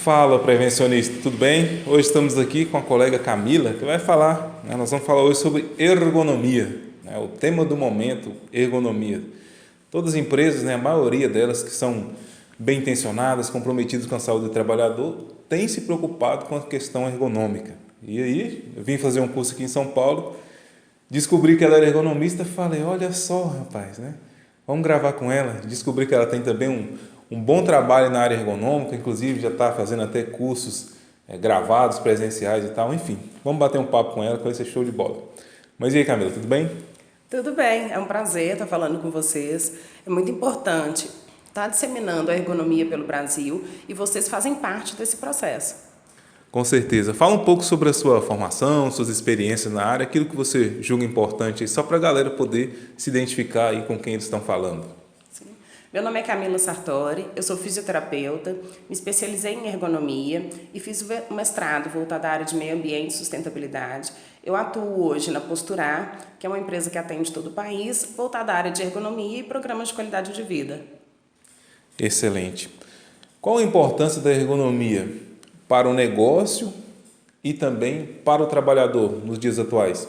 Fala, prevencionista, tudo bem? Hoje estamos aqui com a colega Camila, que vai falar, nós vamos falar hoje sobre ergonomia, o tema do momento, ergonomia. Todas as empresas, a maioria delas que são bem intencionadas, comprometidas com a saúde do trabalhador, têm se preocupado com a questão ergonômica. E aí, eu vim fazer um curso aqui em São Paulo, descobri que ela era ergonomista, falei, olha só, rapaz, vamos gravar com ela. Descobri que ela tem também um bom trabalho na área ergonômica, inclusive já está fazendo até cursos gravados, presenciais e tal, enfim. Vamos bater um papo com ela, que vai ser show de bola. Mas e aí, Camila, tudo bem? Tudo bem, é um prazer estar falando com vocês. É muito importante estar disseminando a ergonomia pelo Brasil e vocês fazem parte desse processo. Com certeza. Fala um pouco sobre a sua formação, suas experiências na área, aquilo que você julga importante, só para a galera poder se identificar aí com quem eles estão falando. Sim. Meu nome é Camila Sartori, eu sou fisioterapeuta, me especializei em ergonomia e fiz o mestrado voltado à área de meio ambiente e sustentabilidade. Eu atuo hoje na Posturar, que é uma empresa que atende todo o país, voltada à área de ergonomia e programas de qualidade de vida. Excelente. Qual a importância da ergonomia para o negócio e também para o trabalhador nos dias atuais?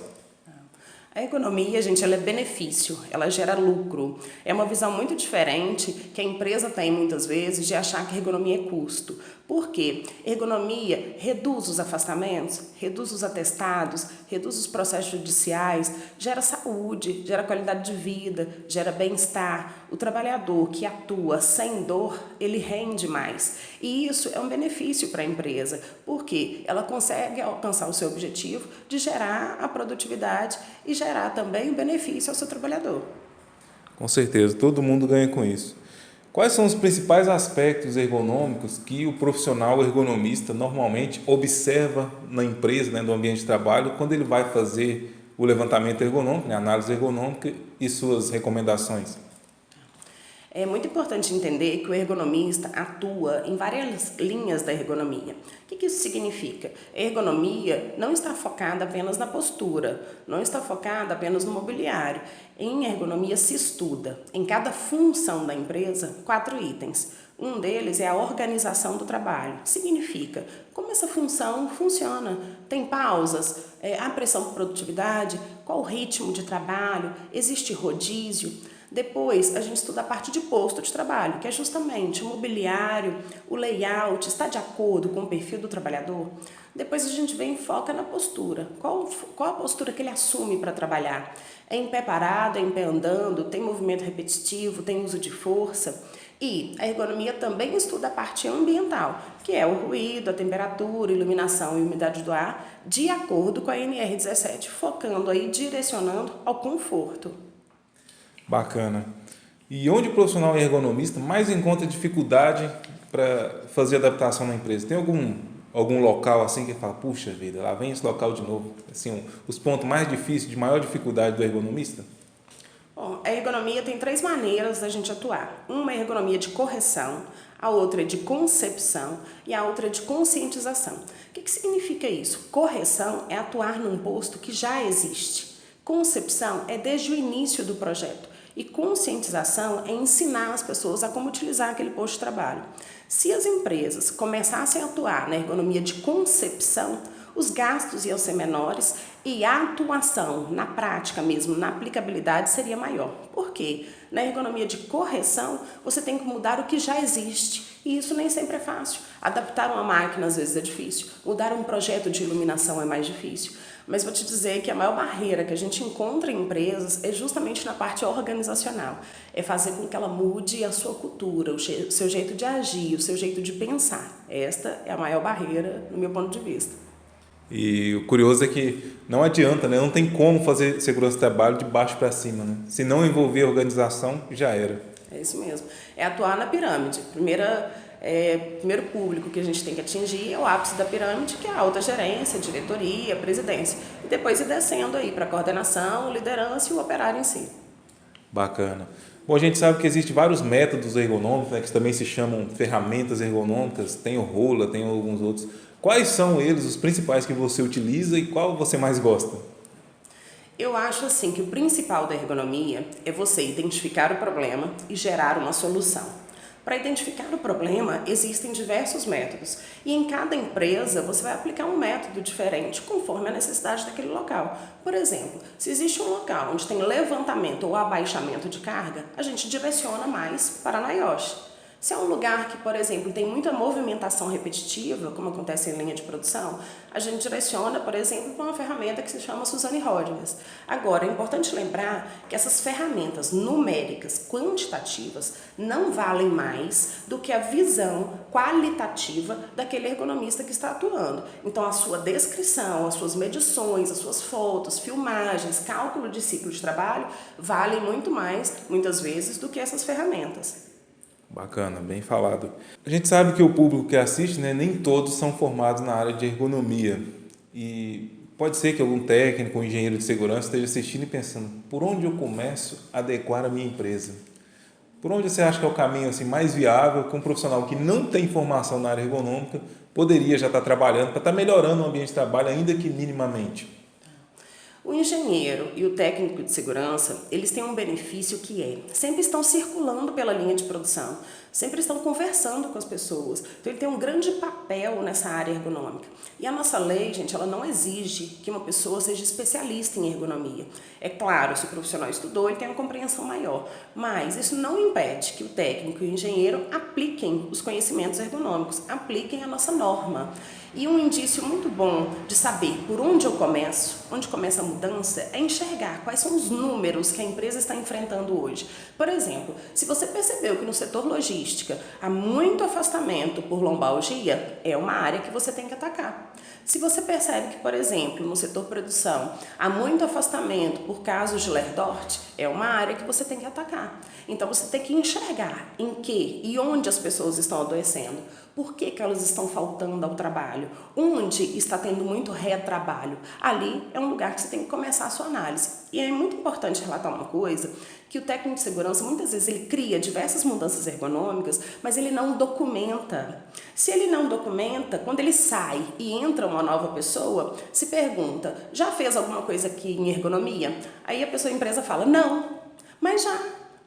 A economia, gente, ela é benefício, ela gera lucro. É uma visão muito diferente que a empresa tem muitas vezes de achar que ergonomia é custo. Por quê? Ergonomia reduz os afastamentos, reduz os atestados, reduz os processos judiciais, gera saúde, gera qualidade de vida, gera bem-estar. O trabalhador que atua sem dor, ele rende mais. E isso é um benefício para a empresa, porque ela consegue alcançar o seu objetivo de gerar a produtividade e gerar também o benefício ao seu trabalhador. Com certeza, todo mundo ganha com isso. Quais são os principais aspectos ergonômicos que o profissional ergonomista normalmente observa na empresa, no ambiente de trabalho, quando ele vai fazer o levantamento ergonômico, a análise ergonômica e suas recomendações? É muito importante entender que o ergonomista atua em várias linhas da ergonomia. O que isso significa? A ergonomia não está focada apenas na postura, não está focada apenas no mobiliário. Em ergonomia se estuda, em cada função da empresa, 4 itens. Um deles é a organização do trabalho. Significa como essa função funciona. Tem pausas? Há pressão por produtividade? Qual o ritmo de trabalho? Existe rodízio? Depois, a gente estuda a parte de posto de trabalho, que é justamente o mobiliário, o layout, está de acordo com o perfil do trabalhador. Depois a gente vem e foca na postura. Qual a postura que ele assume para trabalhar? É em pé parado, é em pé andando, tem movimento repetitivo, tem uso de força. E a ergonomia também estuda a parte ambiental, que é o ruído, a temperatura, iluminação e umidade do ar, de acordo com a NR17, focando aí, direcionando ao conforto. Bacana. E onde o profissional ergonomista mais encontra dificuldade para fazer adaptação na empresa? Tem algum local assim que fala, puxa vida, lá vem esse local de novo? Assim, os pontos mais difíceis, de maior dificuldade do ergonomista? Bom, a ergonomia tem 3 maneiras da gente atuar. Uma é a ergonomia de correção, a outra é de concepção e a outra é de conscientização. O que significa isso? Correção é atuar num posto que já existe. Concepção é desde o início do projeto. E conscientização é ensinar as pessoas a como utilizar aquele posto de trabalho. Se as empresas começassem a atuar na ergonomia de concepção, os gastos iam ser menores e a atuação na prática mesmo, na aplicabilidade, seria maior. Por quê? Na ergonomia de correção, você tem que mudar o que já existe. E isso nem sempre é fácil. Adaptar uma máquina às vezes é difícil. Mudar um projeto de iluminação é mais difícil. Mas vou te dizer que a maior barreira que a gente encontra em empresas é justamente na parte organizacional. É fazer com que ela mude a sua cultura, o seu jeito de agir, o seu jeito de pensar. Esta é a maior barreira, no meu ponto de vista. E o curioso é que não adianta, não tem como fazer segurança do trabalho de baixo para cima. Se não envolver a organização, já era. É isso mesmo. É atuar na pirâmide. Primeiro público que a gente tem que atingir é o ápice da pirâmide, que é a alta gerência, diretoria, presidência. E depois ir descendo aí para a coordenação, liderança e o operário em si. Bacana. Bom, a gente sabe que existem vários métodos ergonômicos, que também se chamam ferramentas ergonômicas, tem o Rola, tem alguns outros. Quais são eles, os principais que você utiliza e qual você mais gosta? Eu acho assim que o principal da ergonomia é você identificar o problema e gerar uma solução. Para identificar o problema, existem diversos métodos e em cada empresa você vai aplicar um método diferente conforme a necessidade daquele local. Por exemplo, se existe um local onde tem levantamento ou abaixamento de carga, a gente direciona mais para a NIOSH. Se é um lugar que, por exemplo, tem muita movimentação repetitiva, como acontece em linha de produção, a gente direciona, por exemplo, para uma ferramenta que se chama Suzane Rodgers. Agora, é importante lembrar que essas ferramentas numéricas, quantitativas, não valem mais do que a visão qualitativa daquele ergonomista que está atuando. Então, a sua descrição, as suas medições, as suas fotos, filmagens, cálculo de ciclo de trabalho, valem muito mais, muitas vezes, do que essas ferramentas. Bacana, bem falado. A gente sabe que o público que assiste, né, nem todos são formados na área de ergonomia. E pode ser que algum técnico ou engenheiro de segurança esteja assistindo e pensando, por onde eu começo a adequar a minha empresa? Por onde você acha que é o caminho assim, mais viável que um profissional que não tem formação na área ergonômica poderia já estar trabalhando para estar melhorando o ambiente de trabalho, ainda que minimamente? O engenheiro e o técnico de segurança, eles têm um benefício que sempre estão circulando pela linha de produção, sempre estão conversando com as pessoas. Então ele tem um grande papel nessa área ergonômica. E a nossa lei, gente, ela não exige que uma pessoa seja especialista em ergonomia. É claro, se o profissional estudou, ele tem uma compreensão maior, mas isso não impede que o técnico e o engenheiro apliquem os conhecimentos ergonômicos, apliquem a nossa norma. E um indício muito bom de saber por onde eu começo, onde começa a mudança, é enxergar quais são os números que a empresa está enfrentando hoje. Por exemplo, se você percebeu que no setor logística há muito afastamento por lombalgia, é uma área que você tem que atacar. Se você percebe que, por exemplo, no setor produção há muito afastamento por casos de Lerdort, é uma área que você tem que atacar. Então você tem que enxergar em que e onde as pessoas estão adoecendo, por que elas estão faltando ao trabalho, onde está tendo muito retrabalho. Ali é um lugar que você tem que começar a sua análise. E é muito importante relatar uma coisa, que o técnico de segurança muitas vezes ele cria diversas mudanças ergonômicas, mas ele não documenta. Se ele não documenta, quando ele sai e entra uma nova pessoa, se pergunta, já fez alguma coisa aqui em ergonomia? Aí a empresa fala, não, mas já.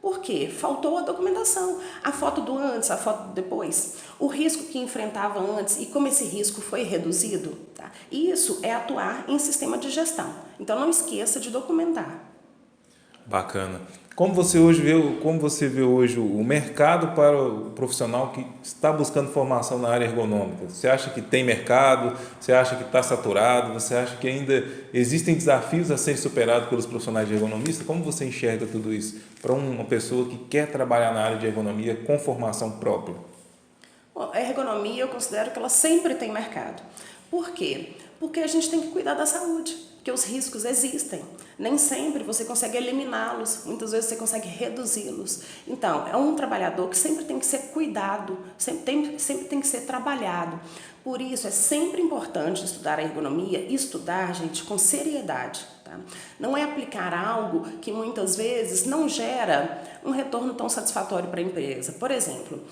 Por quê? Faltou a documentação, a foto do antes, a foto do depois, o risco que enfrentava antes e como esse risco foi reduzido. Tá? Isso é atuar em sistema de gestão. Então não esqueça de documentar. Bacana. Como você vê hoje o mercado para o profissional que está buscando formação na área ergonômica? Você acha que tem mercado? Você acha que está saturado? Você acha que ainda existem desafios a serem superados pelos profissionais de ergonomista? Como você enxerga tudo isso para uma pessoa que quer trabalhar na área de ergonomia com formação própria? Bom, a ergonomia eu considero que ela sempre tem mercado. Por quê? Porque a gente tem que cuidar da saúde. Porque os riscos existem. Nem sempre você consegue eliminá-los, muitas vezes você consegue reduzi-los. Então, é um trabalhador que sempre tem que ser cuidado, sempre tem que ser trabalhado. Por isso, é sempre importante estudar a ergonomia e estudar, gente, com seriedade. Tá? Não é aplicar algo que muitas vezes não gera um retorno tão satisfatório para a empresa. Por exemplo,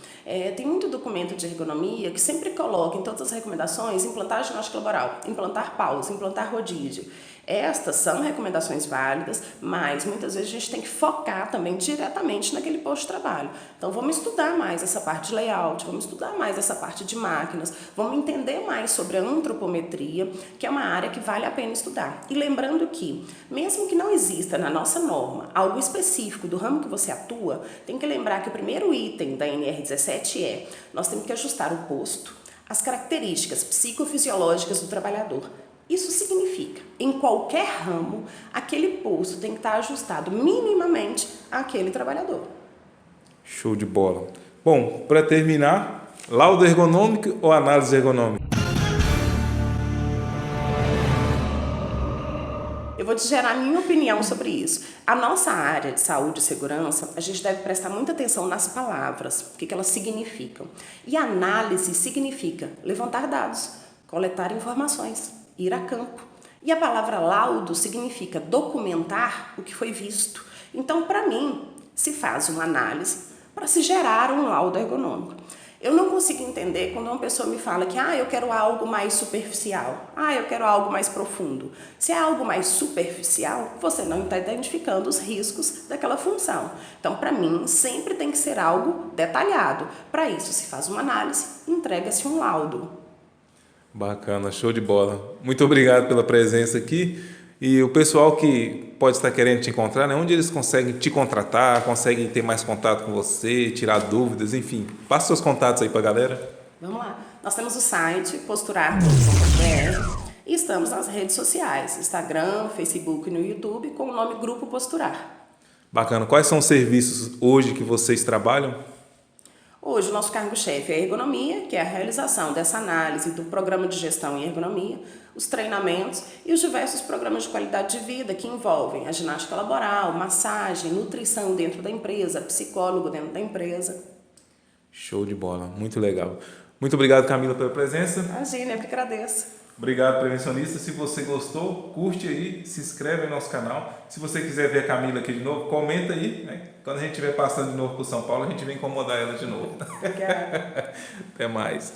tem muito documento de ergonomia que sempre coloca em todas as recomendações implantar ginástica laboral, implantar pausa, implantar rodízio. Estas são recomendações válidas, mas muitas vezes a gente tem que focar também diretamente naquele posto de trabalho. Então vamos estudar mais essa parte de layout, vamos estudar mais essa parte de máquinas, vamos entender mais sobre a antropometria, que é uma área que vale a pena estudar. E lembrando que, mesmo que não exista na nossa norma algo específico do ramo que você atua, tem que lembrar que o primeiro item da NR17 nós temos que ajustar o posto, as características psicofisiológicas do trabalhador. Isso significa, em qualquer ramo, aquele posto tem que estar ajustado minimamente àquele trabalhador. Show de bola. Bom, para terminar, laudo ergonômico ou análise ergonômica? Eu vou te gerar a minha opinião sobre isso. A nossa área de saúde e segurança, a gente deve prestar muita atenção nas palavras, o que elas significam. E análise significa levantar dados, coletar informações, ir a campo. E a palavra laudo significa documentar o que foi visto. Então, para mim, se faz uma análise para se gerar um laudo ergonômico. Eu não consigo entender quando uma pessoa me fala que eu quero algo mais superficial, eu quero algo mais profundo. Se é algo mais superficial, você não está identificando os riscos daquela função. Então, para mim, sempre tem que ser algo detalhado. Para isso, se faz uma análise, entrega-se um laudo. Bacana, show de bola. Muito obrigado pela presença aqui. E o pessoal que pode estar querendo te encontrar, né? Onde eles conseguem te contratar, conseguem ter mais contato com você, tirar dúvidas, enfim. Passa seus contatos aí para a galera. Vamos lá. Nós temos o site posturar.com.br e estamos nas redes sociais, Instagram, Facebook e no YouTube, com o nome Grupo Posturar. Bacana. Quais são os serviços hoje que vocês trabalham? Hoje, o nosso cargo-chefe é a ergonomia, que é a realização dessa análise do programa de gestão em ergonomia, os treinamentos e os diversos programas de qualidade de vida que envolvem a ginástica laboral, massagem, nutrição dentro da empresa, psicólogo dentro da empresa. Show de bola, muito legal. Muito obrigado, Camila, pela presença. Imagina, eu que agradeço. Obrigado, prevencionista. Se você gostou, curte aí, se inscreve no nosso canal. Se você quiser ver a Camila aqui de novo, comenta aí, né? Quando a gente estiver passando de novo para São Paulo, a gente vem incomodar ela de novo. Obrigada. Até mais.